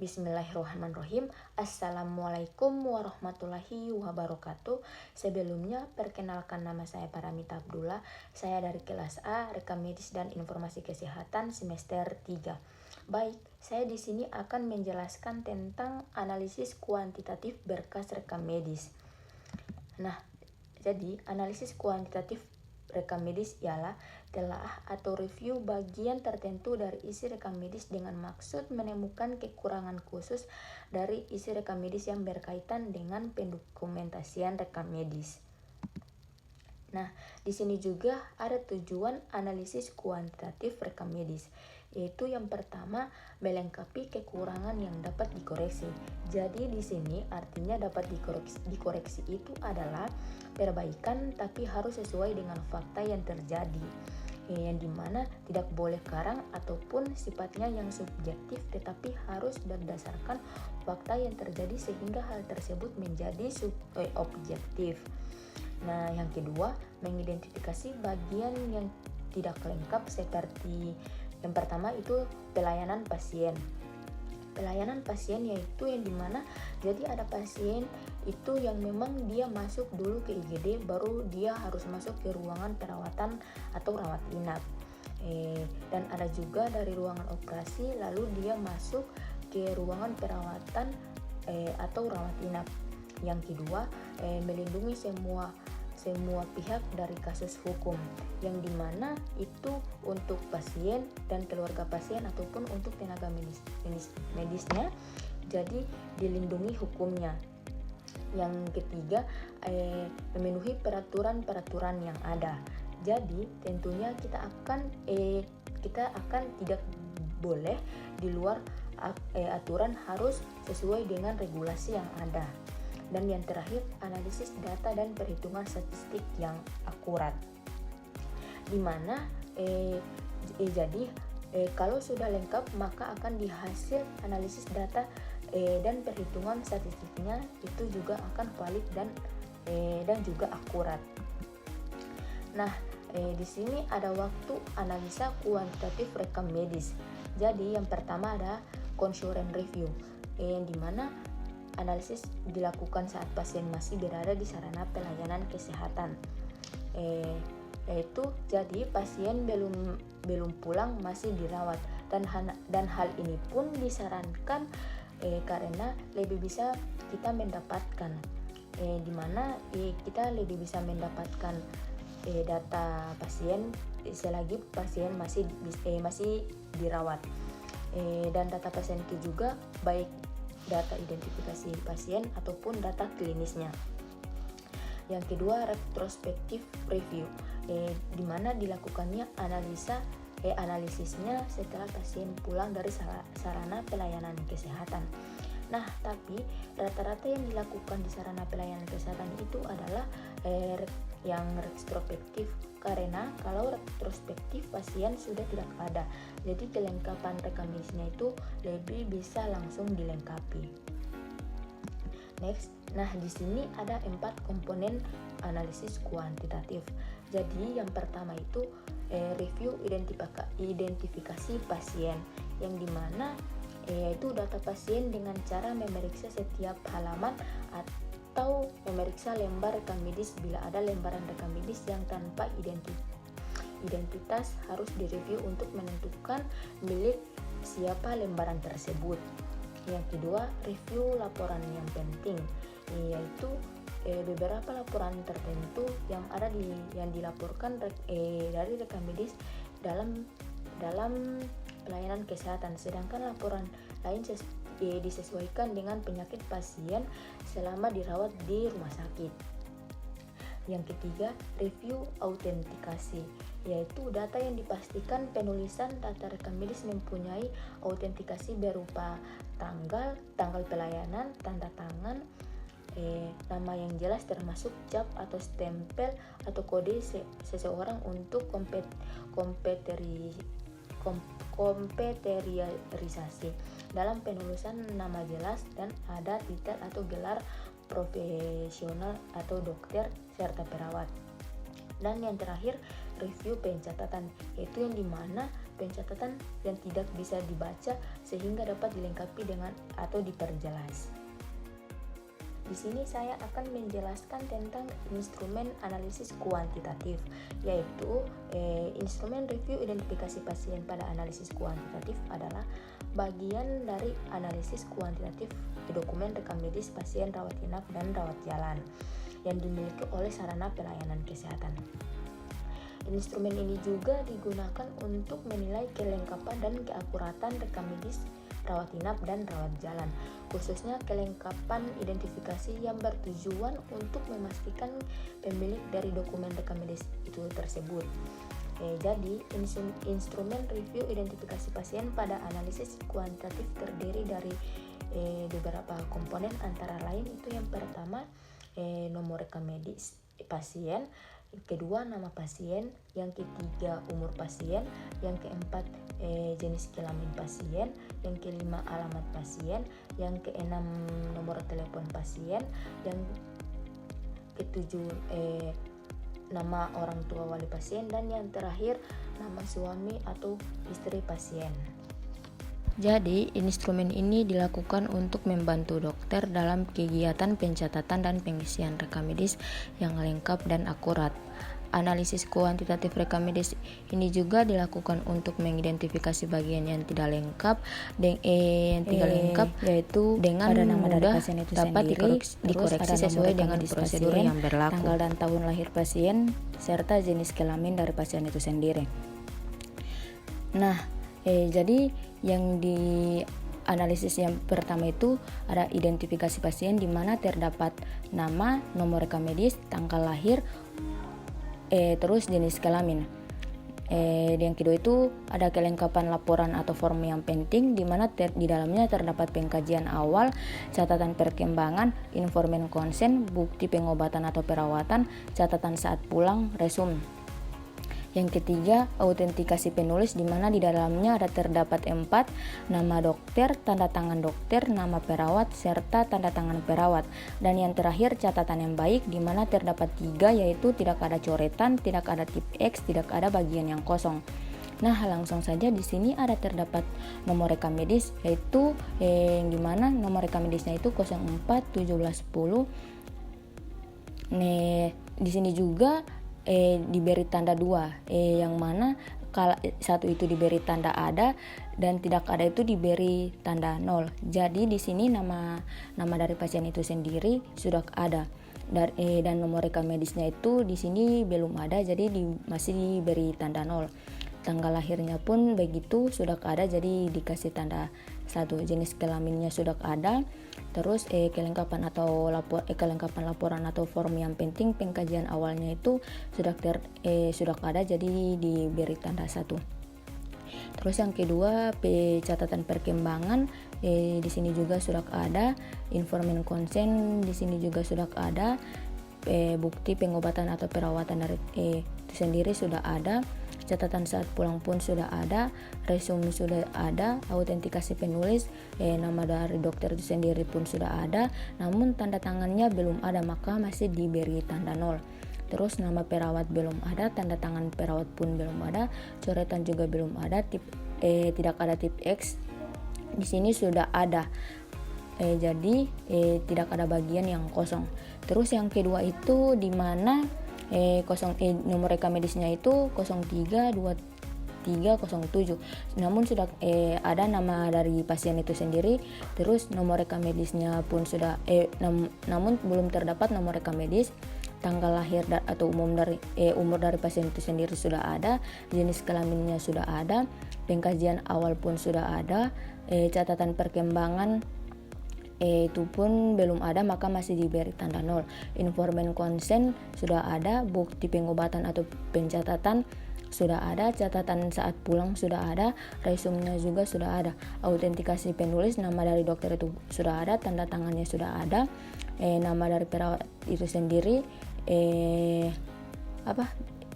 Bismillahirrahmanirrahim. Assalamualaikum warahmatullahi wabarakatuh. Sebelumnya, perkenalkan nama saya Paramita Abdullah. Saya dari kelas A, Rekam Medis dan Informasi Kesehatan semester 3. Baik, saya di sini akan menjelaskan tentang analisis kuantitatif berkas rekam medis. Nah, jadi analisis kuantitatif rekam medis ialah telaah atau review bagian tertentu dari isi rekam medis dengan maksud menemukan kekurangan khusus dari isi rekam medis yang berkaitan dengan pendokumentasian rekam medis. Nah, di sini juga ada tujuan analisis kuantitatif rekam medis, yaitu yang pertama melengkapi kekurangan yang dapat dikoreksi. Jadi di sini artinya dapat dikoreksi itu adalah perbaikan tapi harus sesuai dengan fakta yang terjadi, yang dimana tidak boleh karang ataupun sifatnya yang subjektif tetapi harus berdasarkan fakta yang terjadi sehingga hal tersebut menjadi objektif. Nah, yang kedua, mengidentifikasi bagian yang tidak lengkap seperti yang pertama itu pelayanan pasien. Pelayanan pasien yaitu yang dimana jadi ada pasien itu yang memang dia masuk dulu ke IGD baru dia harus masuk ke ruangan perawatan atau rawat inap. Dan ada juga dari ruangan operasi lalu dia masuk ke ruangan perawatan atau rawat inap. Yang kedua, melindungi semua pihak dari kasus hukum, yang dimana itu untuk pasien dan keluarga pasien ataupun untuk tenaga medisnya, jadi dilindungi hukumnya. Yang ketiga, memenuhi peraturan-peraturan yang ada. Jadi tentunya kita akan tidak boleh di luar aturan, harus sesuai dengan regulasi yang ada. Dan yang terakhir, analisis data dan perhitungan statistik yang akurat. Dimana kalau sudah lengkap maka akan dihasil analisis data dan perhitungan statistiknya itu juga akan valid dan juga akurat. Nah, di sini ada waktu analisa kuantitatif rekam medis. Jadi yang pertama ada concurrent review, yang dimana analisis dilakukan saat pasien masih berada di sarana pelayanan kesehatan. Yaitu jadi pasien belum pulang, masih dirawat, dan hal ini pun disarankan karena lebih bisa kita mendapatkan dimana kita lebih bisa mendapatkan data pasien selagi pasien masih dirawat, dan data pasien itu juga baik data identifikasi pasien ataupun data klinisnya. Yang kedua, retrospektif review, di mana dilakukannya analisisnya setelah pasien pulang dari sarana pelayanan kesehatan. Nah, tapi rata-rata yang dilakukan di sarana pelayanan kesehatan itu adalah yang retrospektif, karena kalau retrospektif pasien sudah tidak ada, jadi kelengkapan rekam medisnya itu lebih bisa langsung dilengkapi. Next, nah di sini ada 4 komponen analisis kuantitatif. Jadi yang pertama itu review identifikasi pasien, yang dimana yaitu data pasien dengan cara memeriksa setiap halaman atau memeriksa lembar rekam medis. Bila ada lembaran rekam medis yang tanpa identitas harus direview untuk menentukan milik siapa lembaran tersebut. Yang kedua, review laporan yang penting, yaitu beberapa laporan tertentu yang dilaporkan dari rekam medis dalam pelayanan kesehatan, sedangkan laporan lain disesuaikan dengan penyakit pasien selama dirawat di rumah sakit. Yang ketiga, review autentikasi, yaitu data yang dipastikan penulisan data rekam medis mempunyai autentikasi berupa tanggal pelayanan, tanda tangan, nama yang jelas termasuk cap atau stempel atau kode seseorang untuk komputerisasi dalam penulisan nama jelas, dan ada titel atau gelar profesional atau dokter serta perawat. Dan yang terakhir, review pencatatan, yaitu yang dimana pencatatan yang tidak bisa dibaca sehingga dapat dilengkapi dengan atau diperjelas. Di sini saya akan menjelaskan tentang instrumen analisis kuantitatif, yaitu instrumen review identifikasi pasien pada analisis kuantitatif adalah bagian dari analisis kuantitatif dokumen rekam medis pasien rawat inap dan rawat jalan yang dimiliki oleh sarana pelayanan kesehatan. Instrumen ini juga digunakan untuk menilai kelengkapan dan keakuratan rekam medis rawat inap dan rawat jalan, khususnya kelengkapan identifikasi yang bertujuan untuk memastikan pemilik dari dokumen rekam medis itu tersebut. Jadi instrumen review identifikasi pasien pada analisis kuantitatif terdiri dari beberapa komponen, antara lain itu yang pertama nomor rekam medis pasien, yang kedua nama pasien, yang ketiga umur pasien, yang keempat jenis kelamin pasien, yang kelima alamat pasien, yang keenam nomor telepon pasien, yang ketujuh nama orang tua wali pasien, dan yang terakhir nama suami atau istri pasien. Jadi, instrumen ini dilakukan untuk membantu dokter dalam kegiatan pencatatan dan pengisian rekam medis yang lengkap dan akurat. Analisis kuantitatif rekam medis ini juga dilakukan untuk mengidentifikasi bagian yang tidak lengkap, yaitu dengan mudah dapat dikoreksi sesuai dengan prosedur yang berlaku, tanggal dan tahun lahir pasien, serta jenis kelamin dari pasien itu sendiri. Nah, jadi yang di analisis yang pertama itu ada identifikasi pasien di mana terdapat nama, nomor rekam medis, tanggal lahir, terus jenis kelamin. Yang kedua itu ada kelengkapan laporan atau form yang penting di mana di dalamnya terdapat pengkajian awal, catatan perkembangan, informan konsen, bukti pengobatan atau perawatan, catatan saat pulang, resume. Yang ketiga, autentikasi penulis di mana di dalamnya ada terdapat 4 nama dokter, tanda tangan dokter, nama perawat, serta tanda tangan perawat. Dan yang terakhir, catatan yang baik di mana terdapat 3, yaitu tidak ada coretan, tidak ada tip X, tidak ada bagian yang kosong. Nah, langsung saja di sini ada terdapat nomor rekam medis, yaitu yang dimana nomor rekam medisnya itu 041710. Di sini juga diberi tanda 2, yang mana kalau satu itu diberi tanda ada dan tidak ada itu diberi tanda 0. Jadi di sini nama dari pasien itu sendiri sudah ada. Dan nomor rekam medisnya itu di sini belum ada, jadi masih diberi tanda 0. Tanggal lahirnya pun begitu sudah ada, jadi dikasih tanda 1. Jenis kelaminnya sudah ada. Terus kelengkapan laporan atau form yang penting pengkajian awalnya itu sudah ada, jadi diberi tanda 1. Terus yang kedua, catatan perkembangan di sini juga sudah ada, informan konsen di sini juga sudah ada, bukti pengobatan atau perawatan dari itu sendiri sudah ada, catatan saat pulang pun sudah ada, resume sudah ada, autentikasi penulis, nama dari dokter itu sendiri pun sudah ada, namun tanda tangannya belum ada, maka masih diberi tanda 0. Terus nama perawat belum ada, tanda tangan perawat pun belum ada, coretan juga belum ada, tidak ada tip X. Di sini sudah ada. Jadi tidak ada bagian yang kosong. Terus yang kedua itu di mana nomor rekam medisnya itu 032307. Namun sudah ada nama dari pasien itu sendiri, terus nomor rekam medisnya pun sudah namun belum terdapat nomor rekam medis. Tanggal lahir atau umur dari pasien itu sendiri sudah ada, jenis kelaminnya sudah ada, pengkajian awal pun sudah ada, catatan perkembangan itu pun belum ada, maka masih diberi tanda 0. Informan konsen sudah ada, bukti pengobatan atau pencatatan sudah ada, catatan saat pulang sudah ada, resumenya juga sudah ada, autentikasi penulis, nama dari dokter itu sudah ada, tanda tangannya sudah ada, nama dari perawat itu sendiri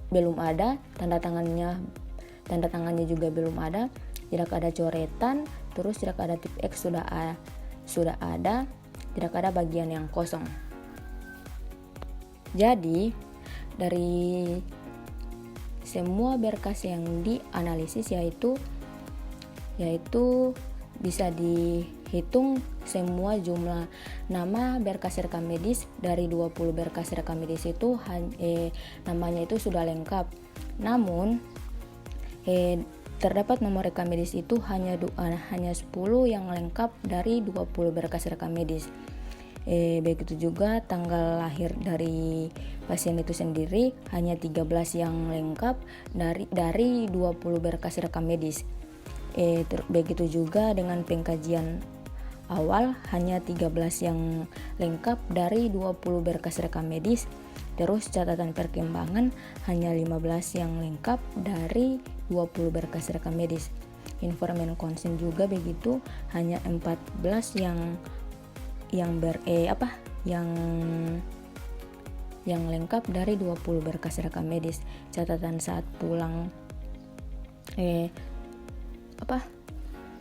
belum ada, tanda tangannya juga belum ada, tidak ada coretan, terus tidak ada tip X sudah ada, tidak ada bagian yang kosong. Jadi dari semua berkas yang dianalisis yaitu bisa dihitung semua jumlah nama berkas rekam medis. Dari 20 berkas rekam medis itu namanya itu sudah lengkap. Namun terdapat nomor rekam medis itu hanya 10 yang lengkap dari 20 berkas rekam medis. Begitu juga tanggal lahir dari pasien itu sendiri hanya 13 yang lengkap dari 20 berkas rekam medis. Begitu juga dengan pengkajian awal hanya 13 yang lengkap dari 20 berkas rekam medis. Terus catatan perkembangan hanya 15 yang lengkap dari 20 berkas rekam medis. Informan konsen juga begitu, hanya 14 yang lengkap dari 20 berkas rekam medis. Catatan saat pulang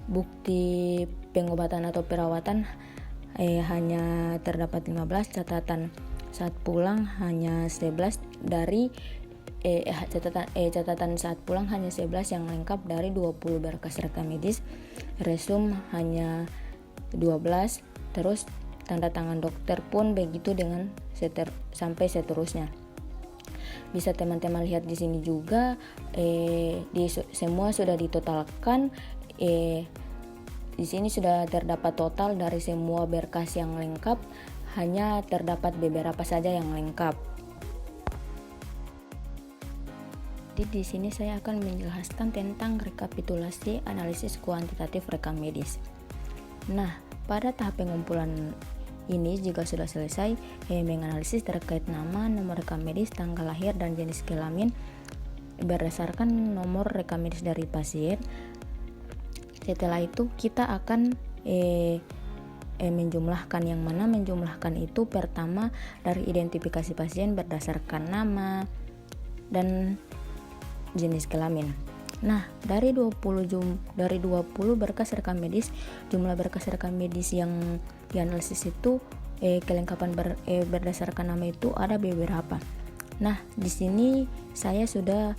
bukti pengobatan atau perawatan hanya terdapat 15, catatan saat pulang hanya 11 dari catatan saat pulang hanya 11 yang lengkap dari 20 berkas rekam medis. Resum hanya 12, terus tanda tangan dokter pun begitu dengan sampai seterusnya. Bisa teman-teman lihat di sini juga semua sudah ditotalkan. Di sini sudah terdapat total dari semua berkas yang lengkap, hanya terdapat beberapa saja yang lengkap. Jadi di sini saya akan menjelaskan tentang rekapitulasi analisis kuantitatif rekam medis. Nah, pada tahap pengumpulan ini jika sudah selesai menganalisis terkait nama, nomor rekam medis, tanggal lahir, dan jenis kelamin berdasarkan nomor rekam medis dari pasien. Setelah itu kita akan menjumlahkan, yang mana menjumlahkan itu pertama dari identifikasi pasien berdasarkan nama dan jenis kelamin. Nah, dari 20 berkas rekam medis, jumlah berkas rekam medis yang dianalisis itu kelengkapan berdasarkan nama itu ada beberapa. Nah, di sini saya sudah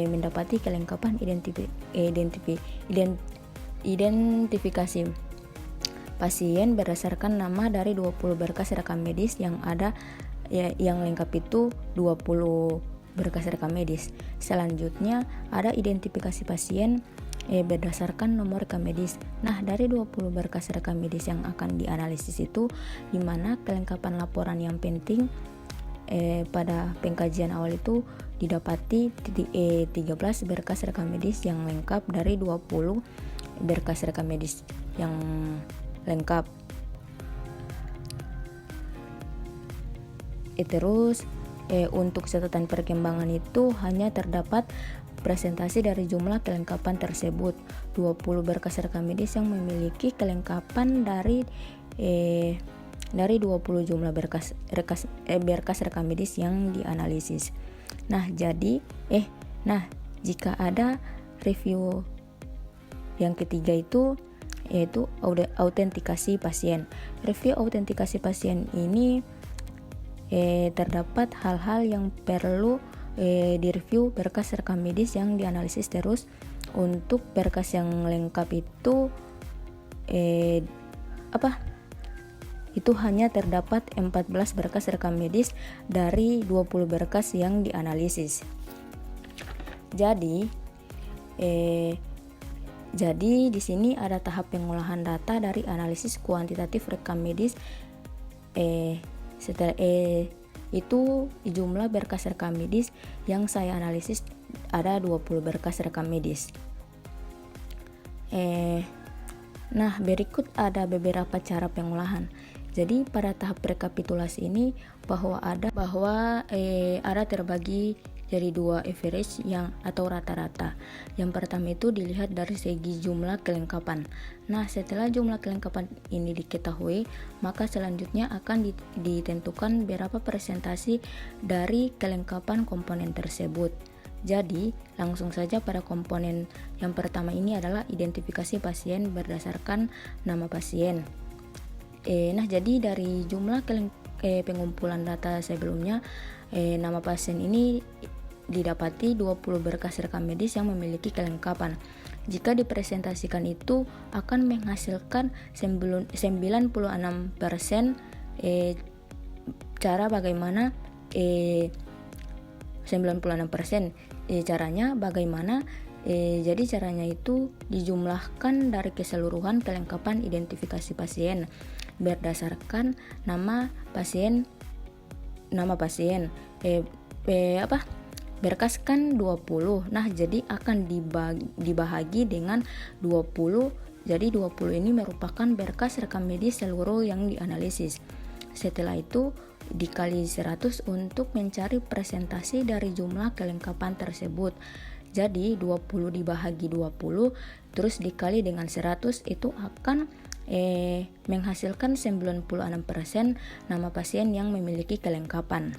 mendapati kelengkapan identifikasi pasien berdasarkan nama dari 20 berkas rekam medis yang ada yang lengkap itu 20 berkas rekam medis. Selanjutnya ada identifikasi pasien berdasarkan nomor rekam medis. Nah, dari 20 berkas rekam medis yang akan dianalisis itu, di mana kelengkapan laporan yang penting pada pengkajian awal itu didapati 13 berkas rekam medis yang lengkap dari 20 berkas rekam medis yang lengkap. Terus untuk catatan perkembangan itu hanya terdapat presentasi dari jumlah kelengkapan tersebut. 20 berkas rekam medis yang memiliki kelengkapan dari 20 jumlah berkas rekam medis yang dianalisis. Nah, jika ada review yang ketiga itu yaitu autentikasi pasien. Review autentikasi pasien ini terdapat hal-hal yang perlu direview berkas rekam medis yang dianalisis. Terus untuk berkas yang lengkap itu itu hanya terdapat 14 berkas rekam medis dari 20 berkas yang dianalisis. Jadi di sini ada tahap pengolahan data dari analisis kuantitatif rekam medis. Setelah itu jumlah berkas rekam medis yang saya analisis ada 20 berkas rekam medis. Nah, berikut ada beberapa cara pengolahan. Jadi pada tahap rekapitulasi ini bahwa ada terbagi jadi dua average atau rata-rata. Yang pertama itu dilihat dari segi jumlah kelengkapan. Nah, setelah jumlah kelengkapan ini diketahui, maka selanjutnya akan ditentukan berapa presentasi dari kelengkapan komponen tersebut. Jadi, langsung saja pada komponen yang pertama ini adalah identifikasi pasien berdasarkan nama pasien. Nah, jadi dari jumlah pengumpulan data sebelumnya, nama pasien ini didapati 20 berkas rekam medis yang memiliki kelengkapan. Jika dipresentasikan itu akan menghasilkan 96% cara bagaimana 96% caranya bagaimana. Jadi caranya itu dijumlahkan dari keseluruhan kelengkapan identifikasi pasien berdasarkan nama pasien. Berkas kan 20. Nah, jadi akan dibahagi dengan 20. Jadi 20 ini merupakan berkas rekam medis seluruh yang dianalisis. Setelah itu dikali 100 untuk mencari presentasi dari jumlah kelengkapan tersebut. Jadi 20 dibahagi 20 terus dikali dengan 100 itu akan menghasilkan 96% nama pasien yang memiliki kelengkapan.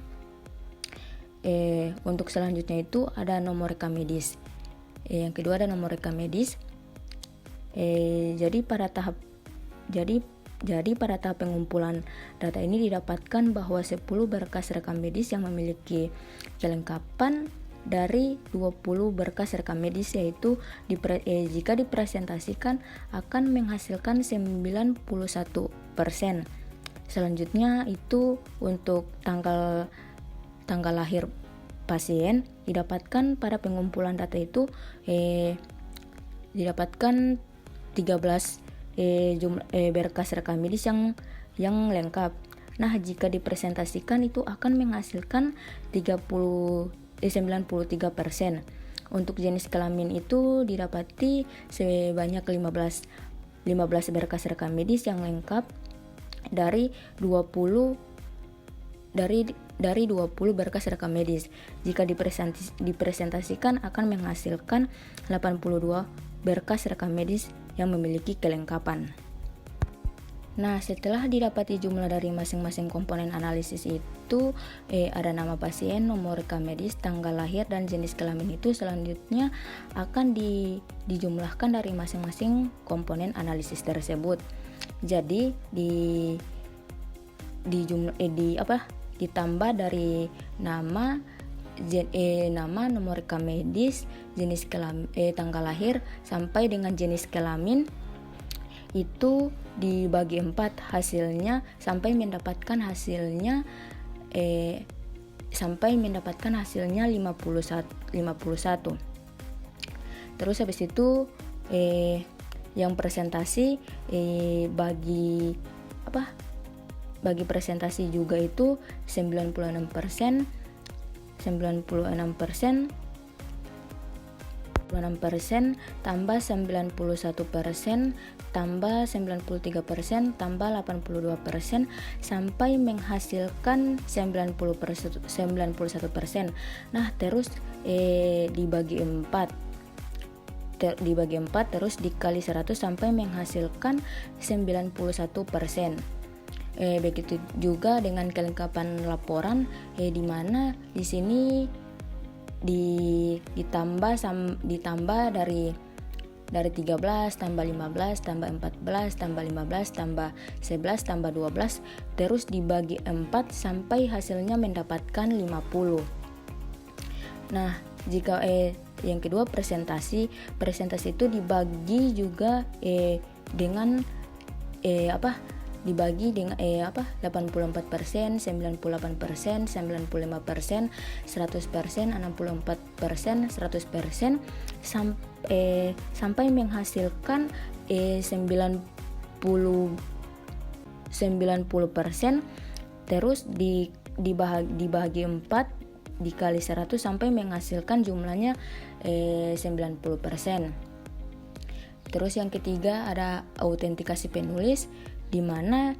Untuk selanjutnya itu ada nomor rekam medis. Yang kedua ada nomor rekam medis. Jadi pada tahap pengumpulan data ini didapatkan bahwa 10 berkas rekam medis yang memiliki kelengkapan dari 20 berkas rekam medis, yaitu jika dipresentasikan akan menghasilkan 91%. Selanjutnya itu untuk tanggal lahir pasien didapatkan pada pengumpulan data itu didapatkan 13 berkas rekam medis yang lengkap. Nah, jika dipresentasikan itu akan menghasilkan 93%. Untuk jenis kelamin itu didapati sebanyak 15 berkas rekam medis yang lengkap dari 20 berkas rekam medis. Jika dipresentasikan akan menghasilkan 82 berkas rekam medis yang memiliki kelengkapan. Nah, setelah didapati jumlah dari masing-masing komponen analisis itu ada nama pasien, nomor rekam medis, tanggal lahir, dan jenis kelamin itu selanjutnya akan dijumlahkan dari masing-masing komponen analisis tersebut. Jadi ditambah dari nama, nomor rekam medis, jenis kelamin, tanggal lahir sampai dengan jenis kelamin itu dibagi 4 hasilnya sampai mendapatkan hasilnya 51. Terus habis itu yang presentasi bagi presentasi juga itu 96% tambah 91% tambah 93% tambah 82% sampai menghasilkan 91%. Nah, terus dibagi 4 terus dikali 100 sampai menghasilkan 91%. Begitu juga dengan kelengkapan laporan, di mana di sini ditambah dari 13 tambah 15 tambah 14 tambah 15 tambah 11 tambah 12 terus dibagi 4 sampai hasilnya mendapatkan 50. Nah, jika yang kedua presentasi itu dibagi juga dengan dibagi dengan 84%, 98%, 95%, 100%, 64%, 100% sampai menghasilkan 90%. Terus dibagi 4 dikali 100 sampai menghasilkan jumlahnya 90%. Terus yang ketiga ada autentikasi penulis, di mana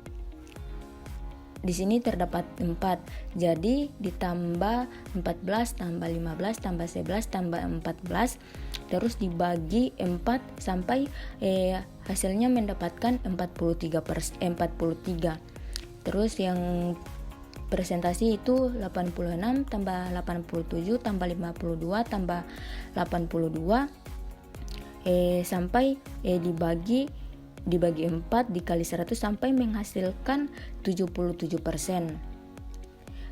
di sini terdapat 4. Jadi ditambah 14 tambah 15 tambah 11 tambah 14 terus dibagi 4 sampai hasilnya mendapatkan 43. Terus yang presentasi itu 86 tambah 87 tambah 52 tambah 82 sampai dibagi 4 dikali 100 sampai menghasilkan 77%.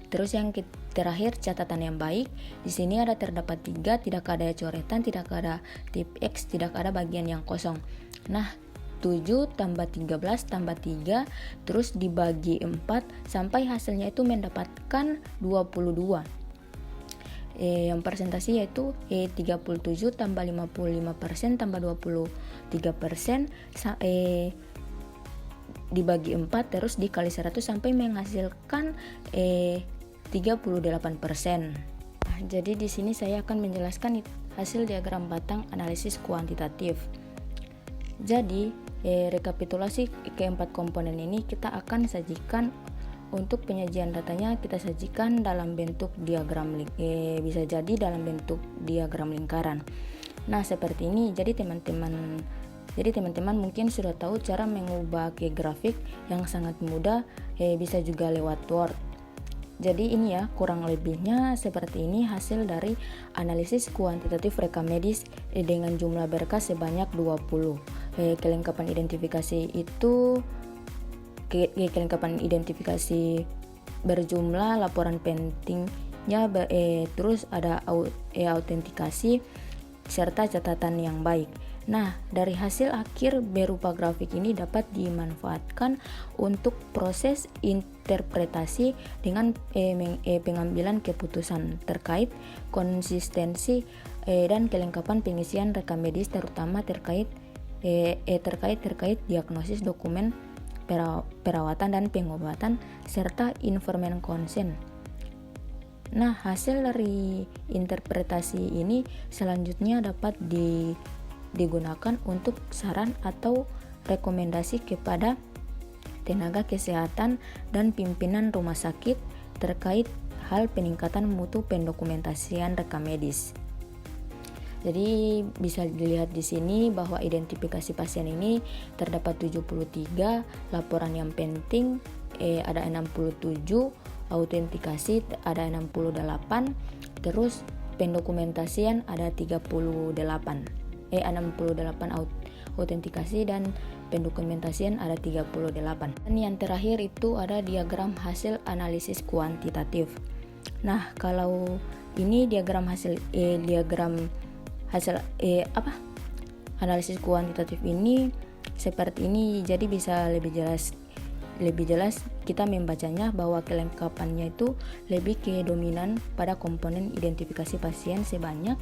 Terus yang terakhir catatan yang baik. Di sini ada terdapat 3, tidak ada coretan, tidak ada tip X, tidak ada bagian yang kosong. Nah, 7 tambah 13 tambah 3 terus dibagi 4 sampai hasilnya itu mendapatkan 22. Yang persentase yaitu 37 tambah 55% tambah 23% dibagi 4 terus dikali 100 sampai menghasilkan 38%. Jadi di sini saya akan menjelaskan hasil diagram batang analisis kuantitatif. Jadi rekapitulasi keempat komponen ini kita akan sajikan. Untuk penyajian datanya kita sajikan dalam bentuk diagram bisa jadi dalam bentuk diagram lingkaran. Nah, seperti ini. Jadi teman-teman mungkin sudah tahu cara mengubah ke grafik yang sangat mudah, bisa juga lewat Word. Jadi ini ya kurang lebihnya seperti ini hasil dari analisis kuantitatif rekam medis dengan jumlah berkas sebanyak 20. Kelengkapan identifikasi itu kelengkapan identifikasi berjumlah, laporan pentingnya, terus ada autentikasi serta catatan yang baik. Nah, dari hasil akhir berupa grafik ini dapat dimanfaatkan untuk proses interpretasi dengan pengambilan keputusan terkait konsistensi dan kelengkapan pengisian rekam medis, terutama terkait diagnosis dokumen perawatan dan pengobatan serta informan konsen. Nah, hasil dari interpretasi ini selanjutnya dapat digunakan untuk saran atau rekomendasi kepada tenaga kesehatan dan pimpinan rumah sakit terkait hal peningkatan mutu pendokumentasian rekam medis. Jadi bisa dilihat di sini bahwa identifikasi pasien ini terdapat 73, laporan yang penting ada 67, autentikasi ada 68, terus pendokumentasian ada 68 autentikasi dan pendokumentasian ada 38. Dan yang terakhir itu ada diagram hasil analisis kuantitatif. Nah, kalau ini diagram hasil analisis kuantitatif ini seperti ini. Jadi bisa lebih jelas kita membacanya bahwa kelengkapannya itu lebih ke dominan pada komponen identifikasi pasien sebanyak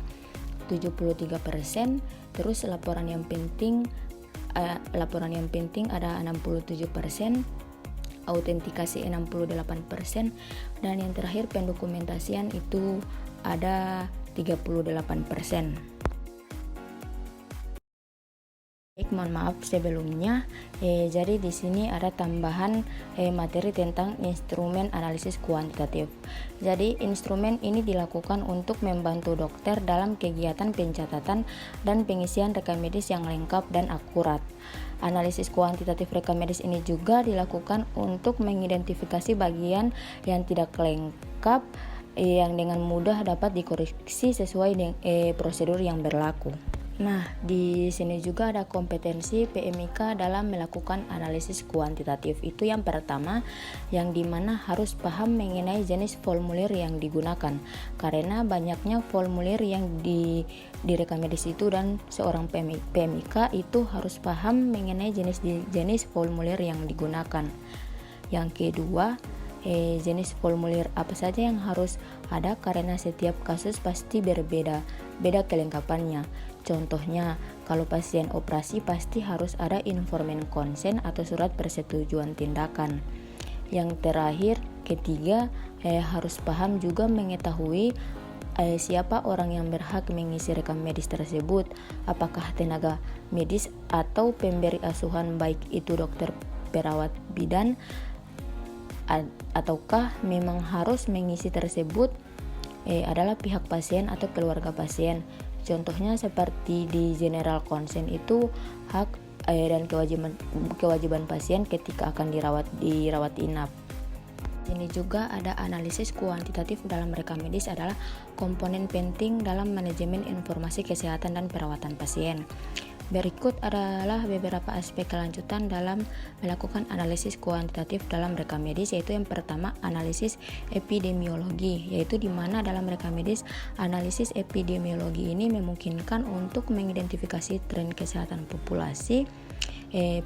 73%, terus laporan yang penting ada 67%, autentikasi 68%, dan yang terakhir pendokumentasian itu ada 38%. Mohon maaf sebelumnya. Jadi di sini ada tambahan materi tentang instrumen analisis kuantitatif. Jadi instrumen ini dilakukan untuk membantu dokter dalam kegiatan pencatatan dan pengisian rekam medis yang lengkap dan akurat. Analisis kuantitatif rekam medis ini juga dilakukan untuk mengidentifikasi bagian yang tidak lengkap yang dengan mudah dapat dikoreksi sesuai dengan prosedur yang berlaku. Nah, di sini juga ada kompetensi PMIK dalam melakukan analisis kuantitatif. Itu yang pertama, yang dimana harus paham mengenai jenis formulir yang digunakan, karena banyaknya formulir yang di rekam medis itu, dan seorang PMIK itu harus paham mengenai jenis formulir yang digunakan. Yang kedua, jenis formulir apa saja yang harus ada, karena setiap kasus pasti beda kelengkapannya. Contohnya, kalau pasien operasi pasti harus ada informan konsen atau surat persetujuan tindakan. Yang terakhir, ketiga, harus paham juga mengetahui siapa orang yang berhak mengisi rekam medis tersebut, apakah tenaga medis atau pemberi asuhan, baik itu dokter, perawat, bidan, ataukah memang harus mengisi tersebut adalah pihak pasien atau keluarga pasien. Contohnya seperti di general consent itu hak dan kewajiban pasien ketika akan dirawat inap. Ini juga ada analisis kuantitatif dalam rekam medis adalah komponen penting dalam manajemen informasi kesehatan dan perawatan pasien. Berikut adalah beberapa aspek kelanjutan dalam melakukan analisis kuantitatif dalam rekam medis, yaitu yang pertama analisis epidemiologi, yaitu di mana dalam rekam medis analisis epidemiologi ini memungkinkan untuk mengidentifikasi tren kesehatan populasi,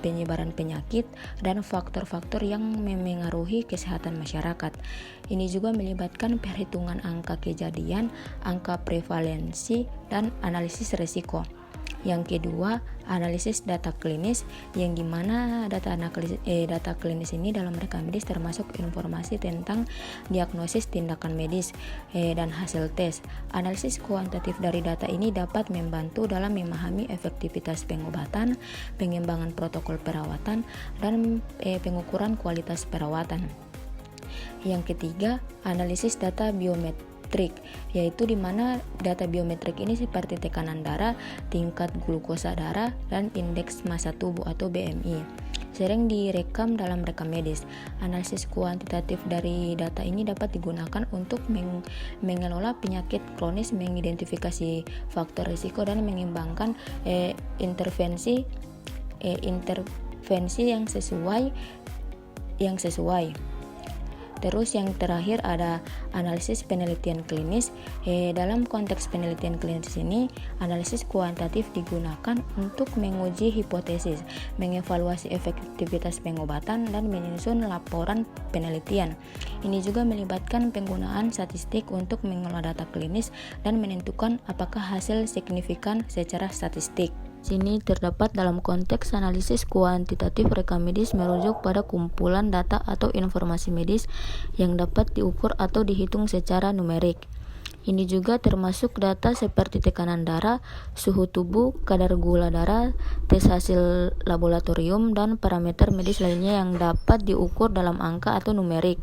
penyebaran penyakit, dan faktor-faktor yang memengaruhi kesehatan masyarakat. Ini juga melibatkan perhitungan angka kejadian, angka prevalensi, dan analisis risiko. Yang kedua, analisis data klinis, yang dimana data klinis ini dalam rekam medis termasuk informasi tentang diagnosis, tindakan medis, dan hasil tes. Analisis kuantitatif dari data ini dapat membantu dalam memahami efektivitas pengobatan, pengembangan protokol perawatan, dan pengukuran kualitas perawatan. Yang ketiga, analisis data biometrik, yaitu di mana data biometrik ini seperti tekanan darah, tingkat glukosa darah, dan indeks massa tubuh atau BMI sering direkam dalam rekam medis. Analisis kuantitatif dari data ini dapat digunakan untuk mengelola penyakit kronis, mengidentifikasi faktor risiko, dan mengembangkan intervensi yang sesuai. Terus yang terakhir ada analisis penelitian klinis. Dalam konteks penelitian klinis ini, analisis kuantitatif digunakan untuk menguji hipotesis, mengevaluasi efektivitas pengobatan, dan menyusun laporan penelitian. Ini juga melibatkan penggunaan statistik untuk mengelola data klinis dan menentukan apakah hasil signifikan secara statistik. Sini terdapat dalam konteks analisis kuantitatif rekam medis merujuk pada kumpulan data atau informasi medis yang dapat diukur atau dihitung secara numerik. Ini juga termasuk data seperti tekanan darah, suhu tubuh, kadar gula darah, tes hasil laboratorium, dan parameter medis lainnya yang dapat diukur dalam angka atau numerik.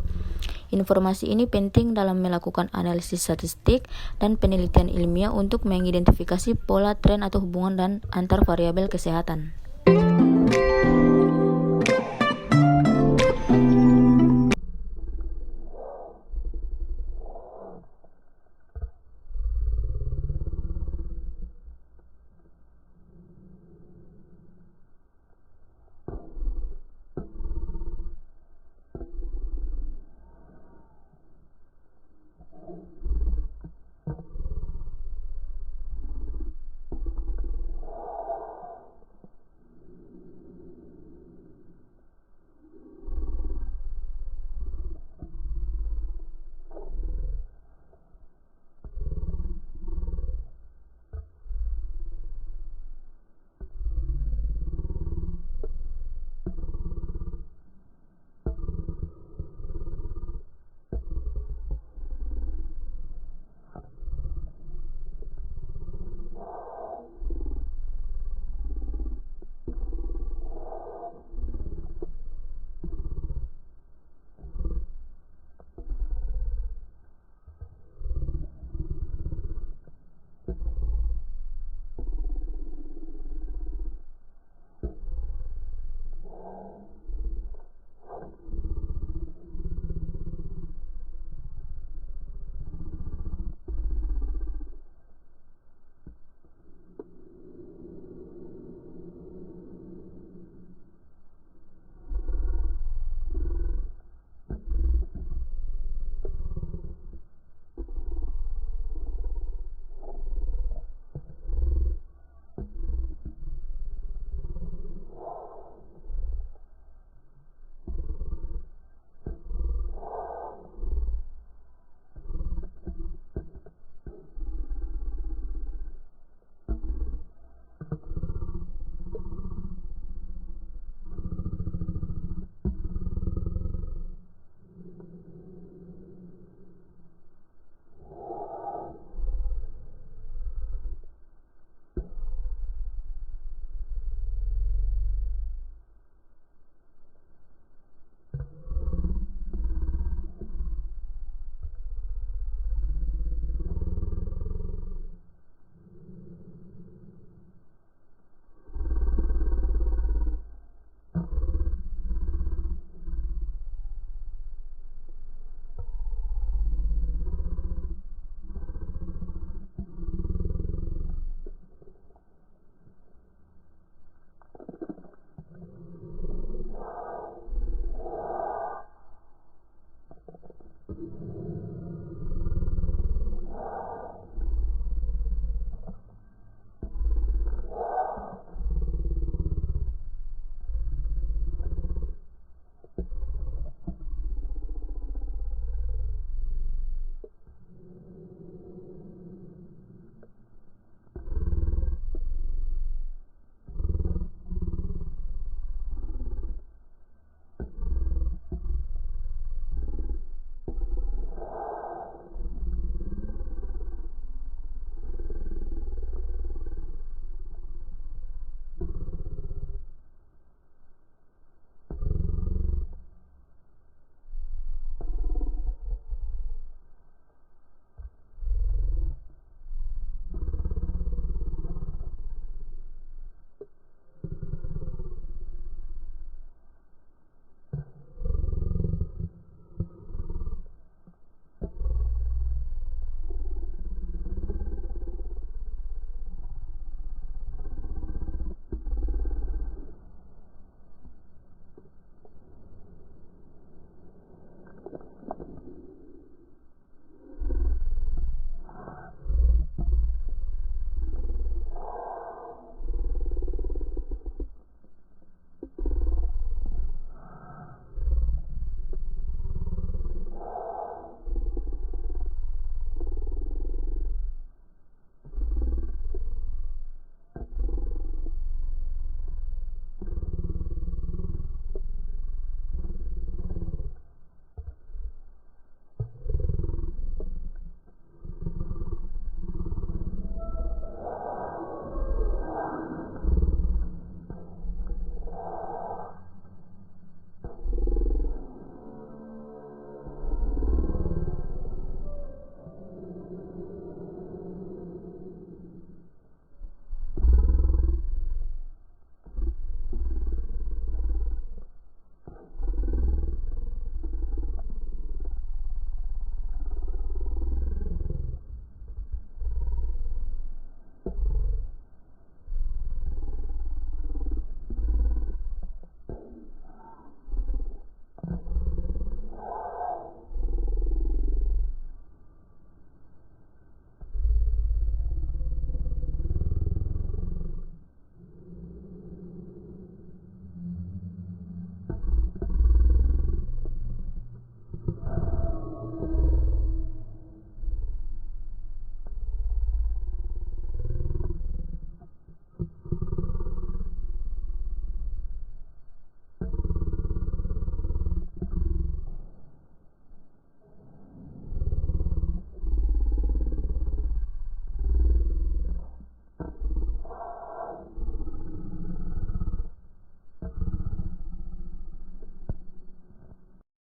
Informasi ini penting dalam melakukan analisis statistik dan penelitian ilmiah untuk mengidentifikasi pola, tren, atau hubungan dan antar variabel kesehatan.